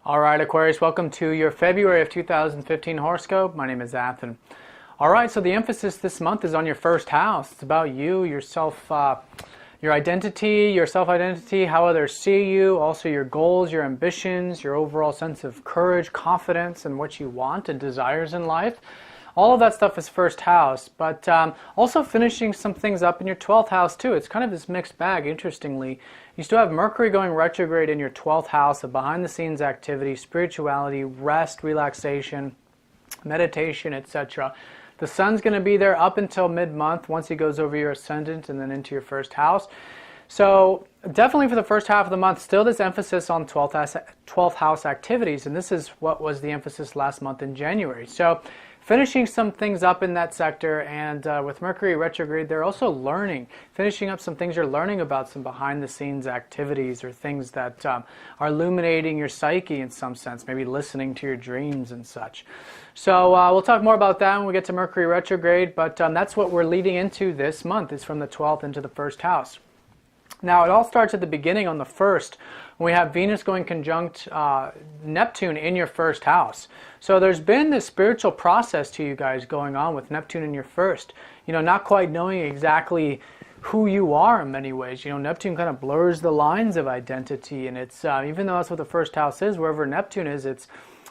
All right, Aquarius, welcome to your February of 2015 horoscope. My name is Athen. All right, so the emphasis this month is on your first house. It's about you, yourself, your identity, your self-identity, how others see you, also your goals, your ambitions, your overall sense of courage, confidence, and what you want and desires in life. All of that stuff is first house, but also finishing some things up in your 12th house too. It's kind of this mixed bag, interestingly. You still have Mercury going retrograde in your 12th house of behind-the-scenes activity, spirituality, rest, relaxation, meditation, etc. The Sun's going to be there up until mid-month once he goes over your ascendant and then into your first house. So definitely for the first half of the month, still this emphasis on 12th house activities, and this is what was the emphasis last month in January. So finishing some things up in that sector, and with Mercury retrograde, they're also finishing up some things you're learning about, some behind-the-scenes activities or things that are illuminating your psyche in some sense, maybe listening to your dreams and such. So we'll talk more about that when we get to Mercury retrograde, but that's what we're leading into this month, is from the 12th into the first house. Now, it all starts at the beginning on the 1st, when we have Venus going conjunct Neptune in your first house. So there's been this spiritual process to you guys going on with Neptune in your first. You know, not quite knowing exactly who you are in many ways. You know, Neptune kind of blurs the lines of identity, and it's, even though that's what the first house is, wherever Neptune is, it's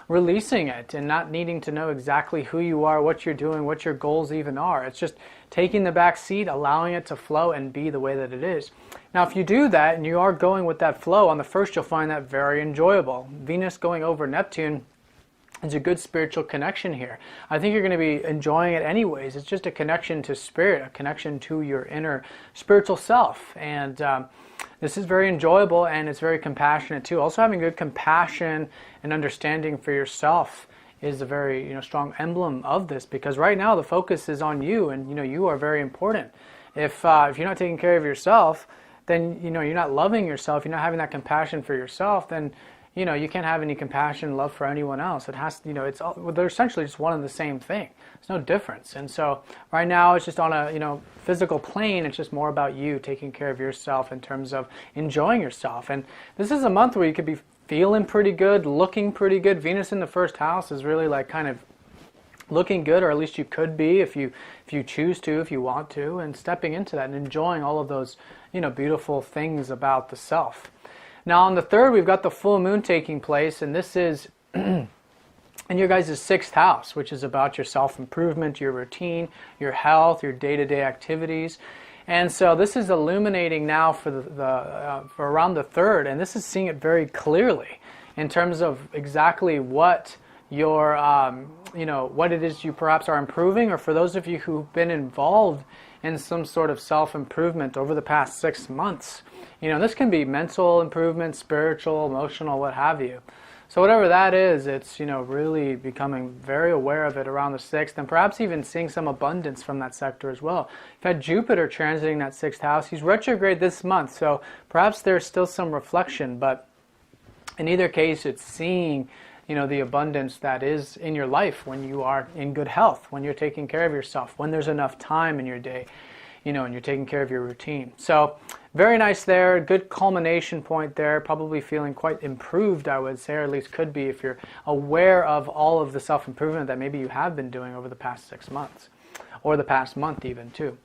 releasing it and not needing to know exactly who you are, what you're doing, what your goals even are. It's just taking the back seat, allowing it to flow and be the way that it is. Now, if you do that and you are going with that flow, on the 1st you'll find that very enjoyable. Venus going over Neptune is a good spiritual connection here. I think you're going to be enjoying it anyways. It's just a connection to spirit, a connection to your inner spiritual self. And this is very enjoyable, and it's very compassionate too. Also, having good compassion and understanding for yourself is a very strong emblem of this, because right now the focus is on you, and you are very important. If you're not taking care of yourself, then you're not loving yourself, you're not having that compassion for yourself, then you can't have any compassion, love for anyone else. It has to, they're essentially just one and the same thing. There's no difference. And so right now it's just on a physical plane. It's just more about you taking care of yourself in terms of enjoying yourself. And this is a month where you could be feeling pretty good, looking pretty good. Venus in the first house is really like kind of looking good, or at least you could be if you choose to, if you want to, and stepping into that and enjoying all of those beautiful things about the self. Now on the 3rd, we've got the full moon taking place, and this is in your guys' 6th house, which is about your self-improvement, your routine, your health, your day-to-day activities. And so this is illuminating now for for around the 3rd, and this is seeing it very clearly in terms of exactly what your what it is you perhaps are improving, or for those of you who've been involved in some sort of self-improvement over the past 6 months. This can be mental improvement, spiritual, emotional, what have you. So whatever that is, it's really becoming very aware of it around the 6th, and perhaps even seeing some abundance from that sector as well. You've had Jupiter transiting that 6th house. He's retrograde this month, so perhaps there's still some reflection, but in either case, it's seeing the abundance that is in your life when you are in good health, when you're taking care of yourself, when there's enough time in your day, and you're taking care of your routine. So very nice there, good culmination point there, probably feeling quite improved, I would say, or at least could be if you're aware of all of the self-improvement that maybe you have been doing over the past 6 months, or the past month even too.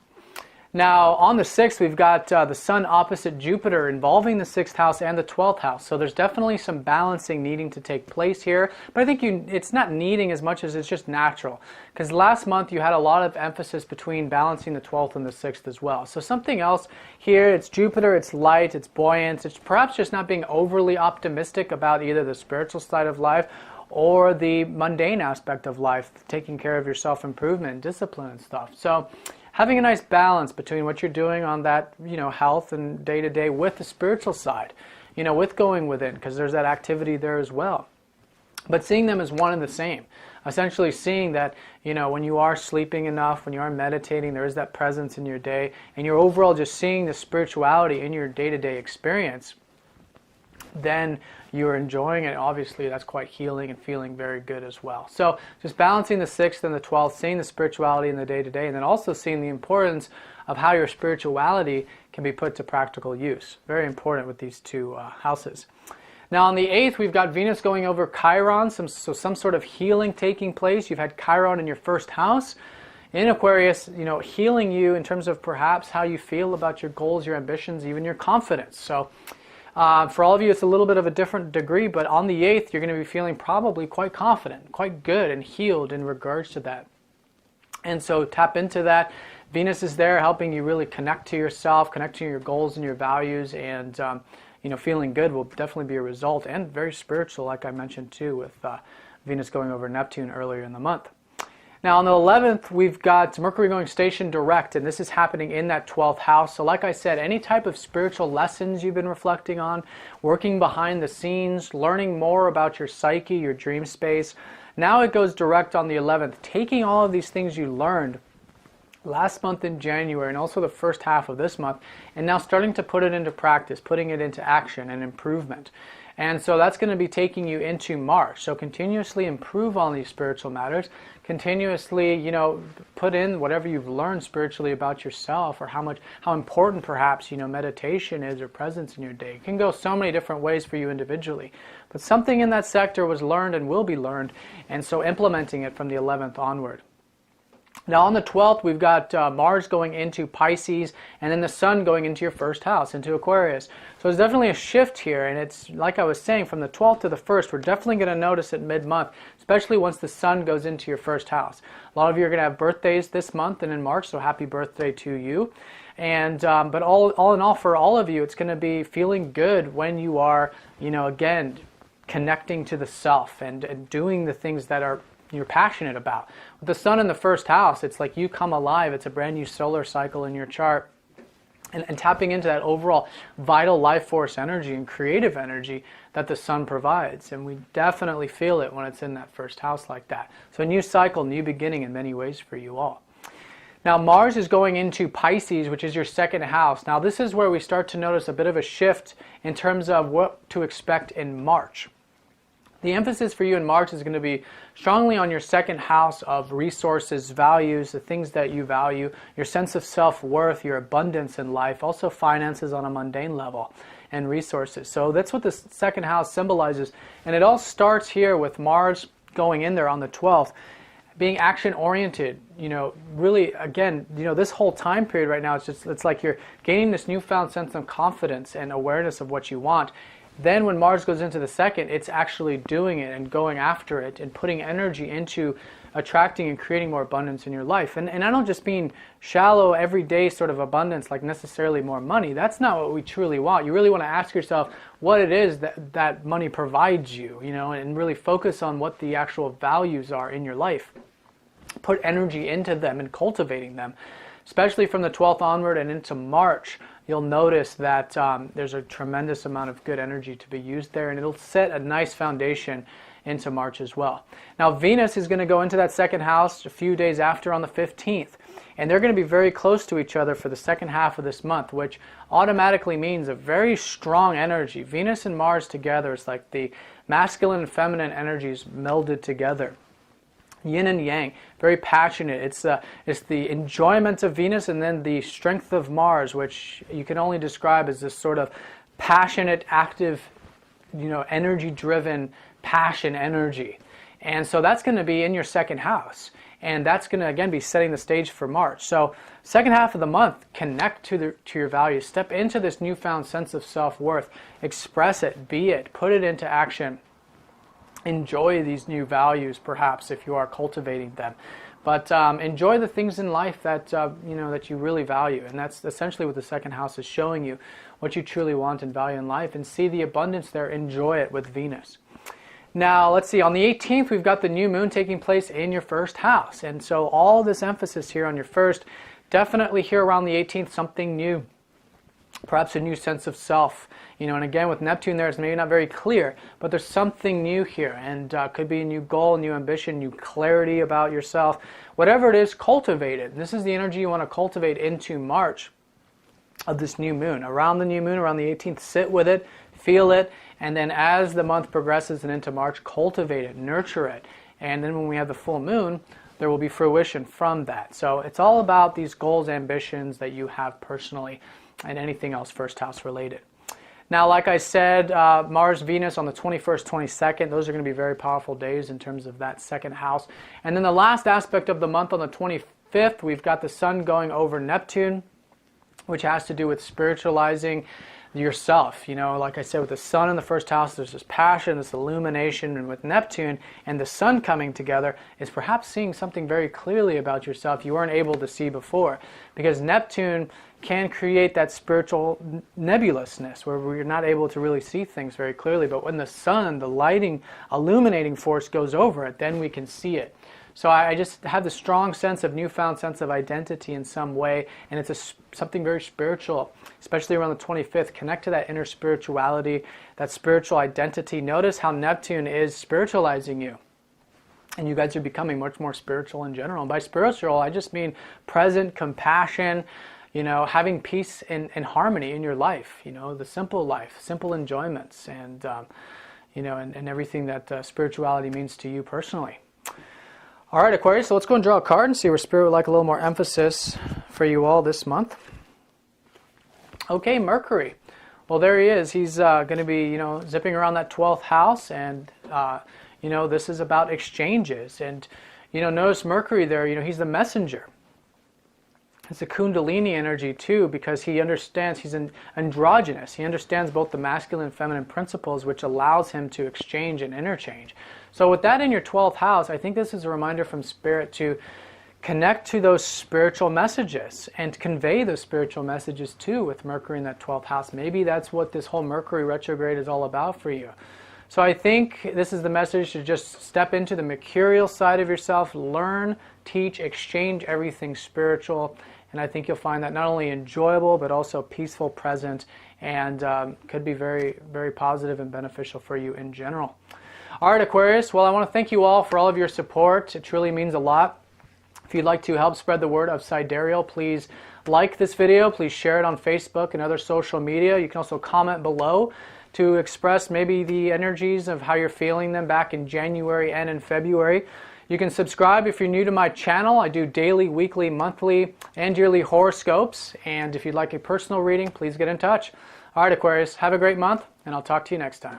Now, on the 6th, we've got the Sun opposite Jupiter involving the 6th house and the 12th house. So there's definitely some balancing needing to take place here. But I think it's not needing as much as it's just natural. Because last month, you had a lot of emphasis between balancing the 12th and the 6th as well. So something else here, it's Jupiter, it's light, it's buoyant. It's perhaps just not being overly optimistic about either the spiritual side of life or the mundane aspect of life, taking care of your self-improvement, discipline and stuff. So having a nice balance between what you're doing on that, health and day-to-day with the spiritual side, with going within, because there's that activity there as well. But seeing them as one and the same. Essentially seeing that, when you are sleeping enough, when you are meditating, there is that presence in your day, and you're overall just seeing the spirituality in your day-to-day experience, then you're enjoying it. Obviously, that's quite healing and feeling very good as well. So just balancing the 6th and the 12th, seeing the spirituality in the day-to-day, and then also seeing the importance of how your spirituality can be put to practical use. Very important with these two houses. Now on the 8th, we've got Venus going over Chiron, so some sort of healing taking place. You've had Chiron in your first house in Aquarius, healing you in terms of perhaps how you feel about your goals, your ambitions, even your confidence. So for all of you, it's a little bit of a different degree, but on the 8th, you're going to be feeling probably quite confident, quite good and healed in regards to that. And so tap into that. Venus is there helping you really connect to yourself, connect to your goals and your values, and feeling good will definitely be a result, and very spiritual, like I mentioned too, with Venus going over Neptune earlier in the month. Now on the 11th, we've got Mercury going station direct, and this is happening in that 12th house. So like I said, any type of spiritual lessons you've been reflecting on, working behind the scenes, learning more about your psyche, your dream space, now it goes direct on the 11th, taking all of these things you learned last month in January and also the first half of this month, and now starting to put it into practice, putting it into action and improvement. And so that's going to be taking you into March. So continuously improve on these spiritual matters, continuously, put in whatever you've learned spiritually about yourself, or how important perhaps, meditation is, or presence in your day. It can go so many different ways for you individually, but something in that sector was learned and will be learned, and so implementing it from the 11th onward. Now on the 12th, we've got Mars going into Pisces, and then the Sun going into your first house, into Aquarius. So there's definitely a shift here, and it's like I was saying, from the 12th to the 1st, we're definitely going to notice it mid-month, especially once the Sun goes into your first house. A lot of you are going to have birthdays this month and in March, so happy birthday to you. And but all in all, for all of you, it's going to be feeling good when you are, again, connecting to the self and doing the things that you're passionate about. With the Sun in the first house, it's like you come alive. It's a brand new solar cycle in your chart. And tapping into that overall vital life force energy and creative energy that the Sun provides. And we definitely feel it when it's in that first house like that. So a new cycle, new beginning in many ways for you all. Now Mars is going into Pisces, which is your second house. Now this is where we start to notice a bit of a shift in terms of what to expect in March. The emphasis for you in March is going to be strongly on your second house of resources, values, the things that you value, your sense of self-worth, your abundance in life, also finances on a mundane level, and resources. So that's what the second house symbolizes. And it all starts here with Mars going in there on the 12th, being action-oriented, really, again, this whole time period right now, it's like you're gaining this newfound sense of confidence and awareness of what you want. Then when Mars goes into the second, it's actually doing it and going after it and putting energy into attracting and creating more abundance in your life. And I don't just mean shallow, everyday sort of abundance, like necessarily more money. That's not what we truly want. You really want to ask yourself what it is that money provides you, and really focus on what the actual values are in your life. Put energy into them and cultivating them, especially from the 12th onward and into March. You'll notice that there's a tremendous amount of good energy to be used there, and it'll set a nice foundation into March as well. Now Venus is going to go into that second house a few days after on the 15th, and they're going to be very close to each other for the second half of this month, which automatically means a very strong energy. Venus and Mars together is like the masculine and feminine energies melded together. Yin and yang, very passionate. It's the enjoyment of Venus and then the strength of Mars, which you can only describe as this sort of passionate, active, energy-driven passion energy. And so that's going to be in your second house. And that's going to, again, be setting the stage for March. So second half of the month, connect to your values. Step into this newfound sense of self-worth. Express it, be it, put it into action. Enjoy these new values, perhaps, if you are cultivating them. But enjoy the things in life that that you really value, and that's essentially what the second house is showing you, what you truly want and value in life, and see the abundance there. Enjoy it with Venus. Now, let's see. On the 18th, we've got the new moon taking place in your first house, and so all this emphasis here on your first. Definitely here around the 18th, something new. Perhaps a new sense of self, and again with Neptune there, it's maybe not very clear, but there's something new here, and could be a new goal, new ambition, new clarity about yourself. Whatever it is, cultivate it. This is the energy you want to cultivate into March of this new moon. Around the new moon, around the 18th, sit with it, feel it, and then as the month progresses and into March, cultivate it, nurture it, and then when we have the full moon, there will be fruition from that. So it's all about these goals, ambitions that you have personally, and anything else first house related. Now, like I said, Mars, Venus on the 21st, 22nd, those are going to be very powerful days in terms of that second house. And then the last aspect of the month on the 25th, we've got the Sun going over Neptune, which has to do with spiritualizing yourself. You know, like I said, with the Sun in the first house, there's this passion, this illumination, and with Neptune and the Sun coming together is perhaps seeing something very clearly about yourself you weren't able to see before. Because Neptune can create that spiritual nebulousness where we're not able to really see things very clearly. But when the Sun, the lighting, illuminating force goes over it, then we can see it. So I just have the strong sense of newfound sense of identity in some way, and it's something very spiritual, especially around the 25th. Connect to that inner spirituality, that spiritual identity. Notice how Neptune is spiritualizing you, and you guys are becoming much more spiritual in general. And by spiritual, I just mean present, compassion, you know, having peace and harmony in your life, you know, the simple life, simple enjoyments, and, you know, and everything that spirituality means to you personally. All right, Aquarius, so let's go and draw a card and see where Spirit would like a little more emphasis for you all this month. Okay, Mercury. Well, there he is. He's going to be, you know, zipping around that 12th house, and, you know, this is about exchanges. And, you know, notice Mercury there, you know, he's the messenger. It's a Kundalini energy too, because he understands, he's an androgynous. He understands both the masculine and feminine principles, which allows him to exchange and interchange. So with that in your 12th house, I think this is a reminder from Spirit to connect to those spiritual messages and convey those spiritual messages too with Mercury in that 12th house. Maybe that's what this whole Mercury retrograde is all about for you. So I think this is the message to just step into the mercurial side of yourself, learn, teach, exchange everything spiritual. And I think you'll find that not only enjoyable, but also peaceful, present, and could be very, very positive and beneficial for you in general. All right, Aquarius. Well, I want to thank you all for all of your support. It truly means a lot. If you'd like to help spread the word of Sidereal, please like this video. Please share it on Facebook and other social media. You can also comment below to express maybe the energies of how you're feeling them back in January and in February. You can subscribe if you're new to my channel. I do daily, weekly, monthly, and yearly horoscopes. And if you'd like a personal reading, please get in touch. All right, Aquarius, have a great month, and I'll talk to you next time.